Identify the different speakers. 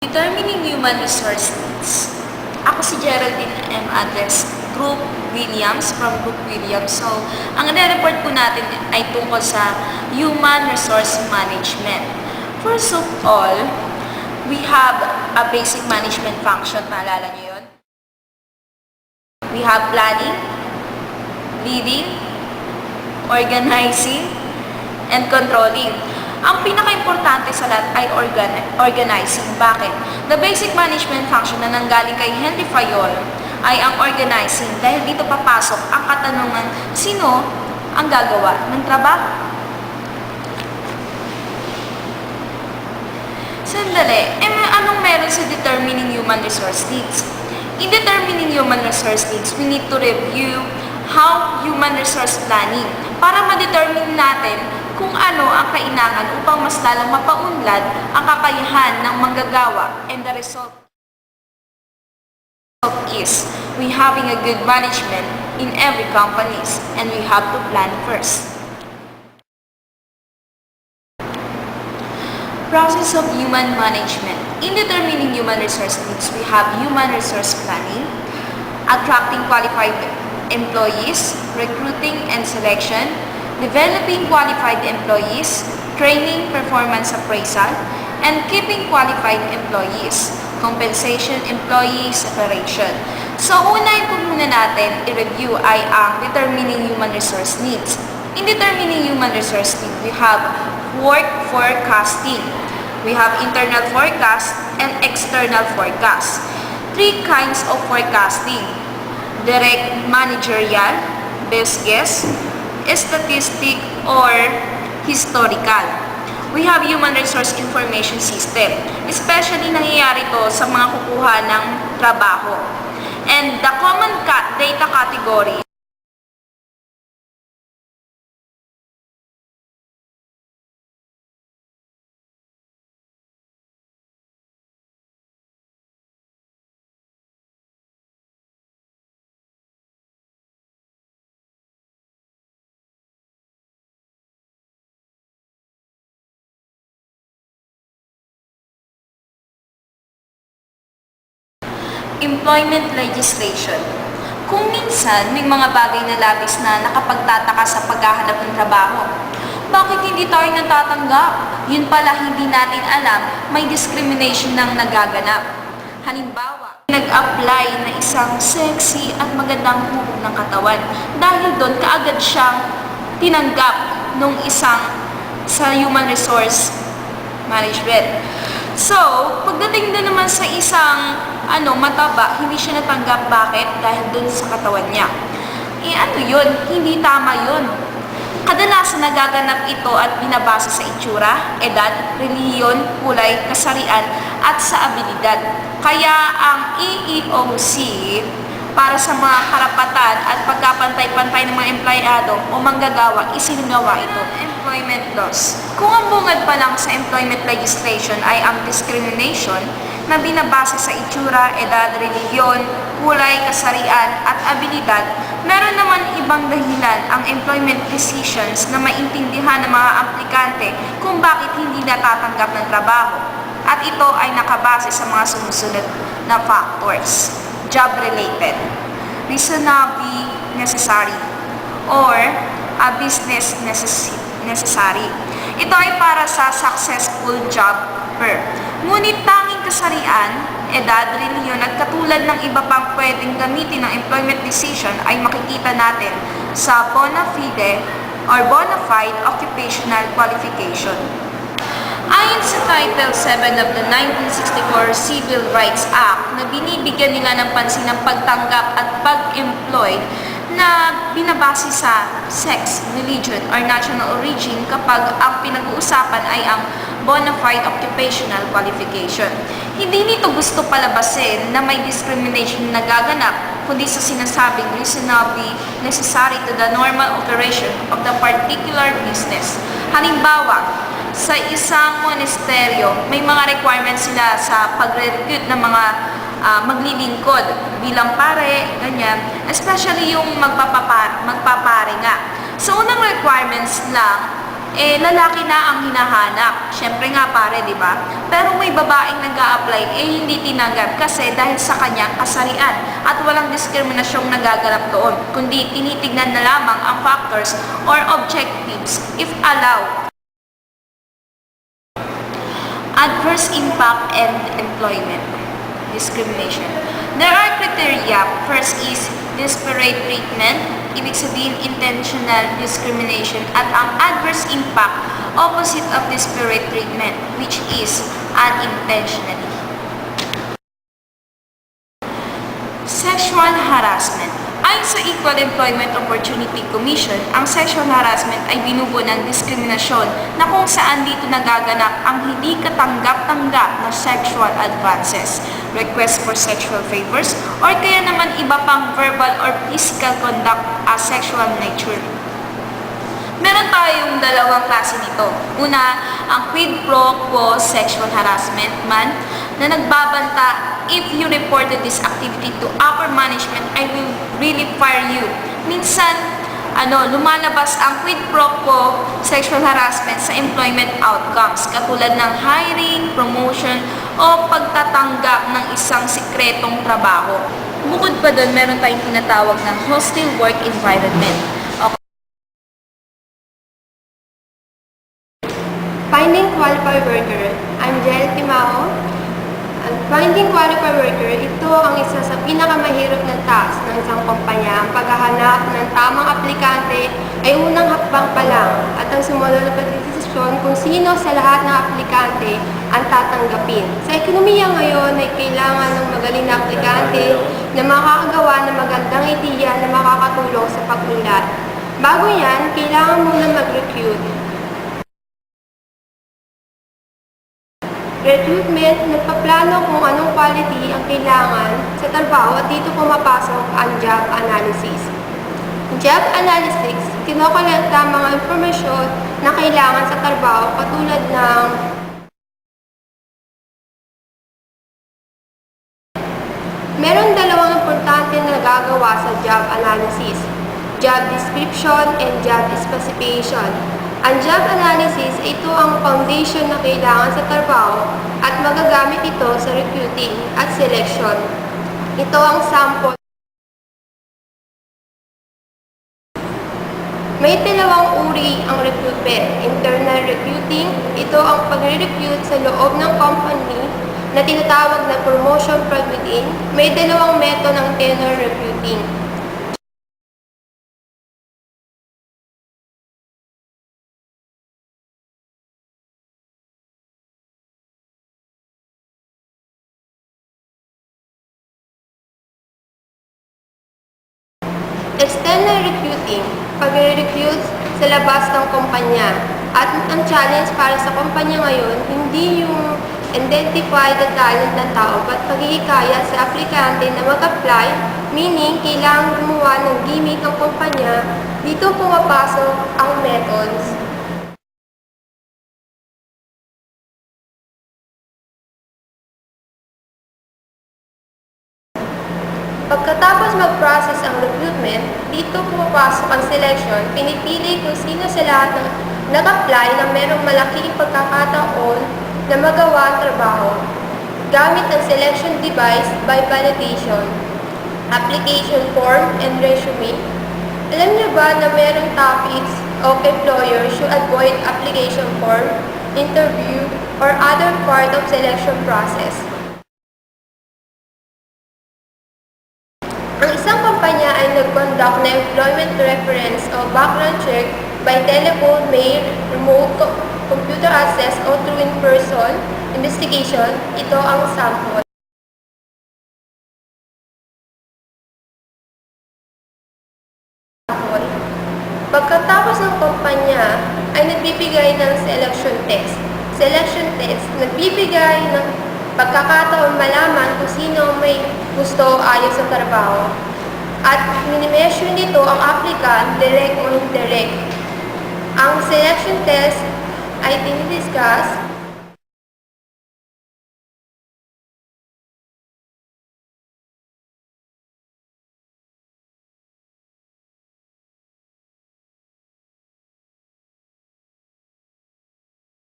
Speaker 1: Determining Human Resource Needs. Ako si Geraldine M. Adles, Group Williams, from Group Williams. So, ang report po natin ay tungkol sa Human Resource Management. First of all, we have a basic management function. Maalala niyo yun? We have planning, leading, organizing, and controlling. Ang pinaka-importante sa lahat ay organizing. Bakit? The basic management function na nanggaling kay Henry Fayol ay ang organizing dahil dito papasok ang katanungan, sino ang gagawa ng trabaho? Sandali, anong meron sa determining human resource needs? In determining human resource needs, we need to review how human resource planning para ma-determine natin kung ano ang kailangan upang mas lalong mapaunlad ang kakayahan ng manggagawa, and the result is we having a good management in every companies, and we have to plan first. Process of human management. In determining human resource needs, we have human resource planning, attracting qualified employees, recruiting and selection, developing qualified employees, training, performance appraisal, and keeping qualified employees, compensation, employee separation. So, unahin po muna natin i-review ay ang determining human resource needs. In determining human resource needs, we have work forecasting. We have internal forecast and external forecast. Three kinds of forecasting: direct managerial, best guess, statistic, or historical. We have human resource information system. Especially nangyayari to sa mga kukuha ng trabaho. And the common data category employment legislation. Kung minsan may mga bagay na labis na nakapagtataka sa paghahanap ng trabaho, bakit hindi tayo natatanggap? Yun pala hindi natin alam, may discrimination nang nagaganap. Halimbawa, nag-apply na isang sexy at magandang hubog ng katawan. Dahil doon, kaagad siyang tinanggap nung isang sa human resource management. So, pagdating na naman sa isang mataba, hindi siya natanggap. Bakit? Dahil dun sa katawan niya. Yun? Hindi tama yun. Kadalasan nagaganap ito at binabasa sa itsura, edad, reliyon, kulay, kasarian, at sa abilidad. Kaya ang EEOC para sa mga karapatan at pagkapantay-pantay ng mga empleyado o manggagawa, isinagawa ito. Employment laws. Kung ang bungad pa lang sa employment legislation ay ang discrimination na binabase sa itsura, edad, reliyon, kulay, kasarian, at abilidad, meron naman ibang dahilan ang employment decisions na maintindihan ng mga aplikante kung bakit hindi natatanggap ng trabaho. At ito ay nakabase sa mga sumusunod na factors. Job-related, reasonably necessary, or a business necessary. Ito ay para sa successful job per. Ngunit tanging kasarian, edad, reliyon at katulad ng iba pang pwedeng gamitin ng employment decision ay makikita natin sa bona fide or bona fide occupational qualification. Ayon sa Title 7 of the 1964 Civil Rights Act na binibigyan nila ng pansin ng pagtanggap at pag-employ na binabase sa sex, religion, or national origin kapag ang pinag-uusapan ay ang bona fide occupational qualification. Hindi nito gusto palabasin na may discrimination na nagaganap, kundi sa sinasabing reasonably necessary to the normal operation of the particular business. Halimbawa, sa isang monasteryo, may mga requirements sila sa pag-recruit ng mga maglilingkod bilang pare, ganyan. Especially yung magpapare nga. So, unang requirements lang lalaki na ang hinahanap. Siyempre nga pare, di ba? Pero may babaeng nag-a-apply, hindi tinanggap kasi dahil sa kanyang kasarian at walang diskriminasyong nagaganap doon, kundi tinitignan na lamang ang factors or objectives if allowed. Adverse impact and employment discrimination. There are criteria. First is disparate treatment, ibig sabihin intentional discrimination, at ang adverse impact, opposite of disparate treatment, which is unintentionally. Sexual harassment. Ayon sa Equal Employment Opportunity Commission, ang sexual harassment ay binubuo ng diskriminasyon na kung saan dito nagaganap ang hindi katanggap-tanggap na sexual advances, request for sexual favors, or kaya naman iba pang verbal or physical conduct as sexual nature. Meron tayong dalawang klase nito. Una, ang quid pro quo sexual harassment man na nagbabanta, if you reported this activity to upper management, I will really fire you. Minsan, lumalabas ang quid pro quo sexual harassment sa employment outcomes, katulad ng hiring, promotion, o pagtatanggap ng isang sikretong trabaho. Bukod pa doon, meron tayong tinatawag ng hostile work environment.
Speaker 2: Finding qualified worker. I'm Jel Timao. Finding qualified worker, ito ang isa sa pinakamahirap na task ng isang kumpanya. Ang paghahanap ng tamang aplikante ay unang hakbang pa lang at ang sumunod na pagdesisyon kung sino sa lahat ng aplikante ang tatanggapin. Sa ekonomiya ngayon ay kailangan ng magaling na aplikante na makakagawa ng magandang ideya na makakatulong sa pag-unlad. Bago yan, kailangan muna mag-recruit. Recruitment, nagpaplano kung anong quality ang kailangan sa trabaho at dito pumapasok ang job analysis. Job analysis, kinokolekta mga impormasyon na kailangan sa trabaho katulad ng meron dalawang importante na nagagawa sa job analysis, job description and job specification. Ang job analysis, ito ang foundation na kailangan sa trabaho at magagamit ito sa recruiting at selection. Ito ang sample. May dalawang uri ang recruitment. Internal recruiting, ito ang pagre-recruit sa loob ng company na tinatawag na promotion from within. May dalawang method ng internal recruiting. External recruiting, pag-recruit sa labas ng kumpanya. At ang challenge para sa kumpanya ngayon, hindi yung identify the talent ng tao, but paghihikayat sa aplikante na mag-apply, meaning kailangan gumawa ng gimmick ang kumpanya. Dito pumapasok ang methods. Pagkatapos mag-process ang recruitment, dito pumapasok ang selection, pinipili kung sino sa lahat ng nag-apply na merong malaking pagkakataon na magawa ang trabaho. Gamit ang selection device by validation, application form, and resume. Alam niyo ba na merong topics of employers should avoid application form, interview, or other part of selection process? Ang isang kumpanya ay nag-conduct na employment reference o background check by telephone, mail, remote computer access o through in-person investigation. Ito ang sample. Pagkatapos ng kumpanya ay nagbibigay ng selection test. Selection test, nagbibigay ng pagkakataon malaman kung sino may gusto o ayaw sa trabaho. At minimeasure nito ang applicant, direct o indirect. Ang selection test ay dinidiscuss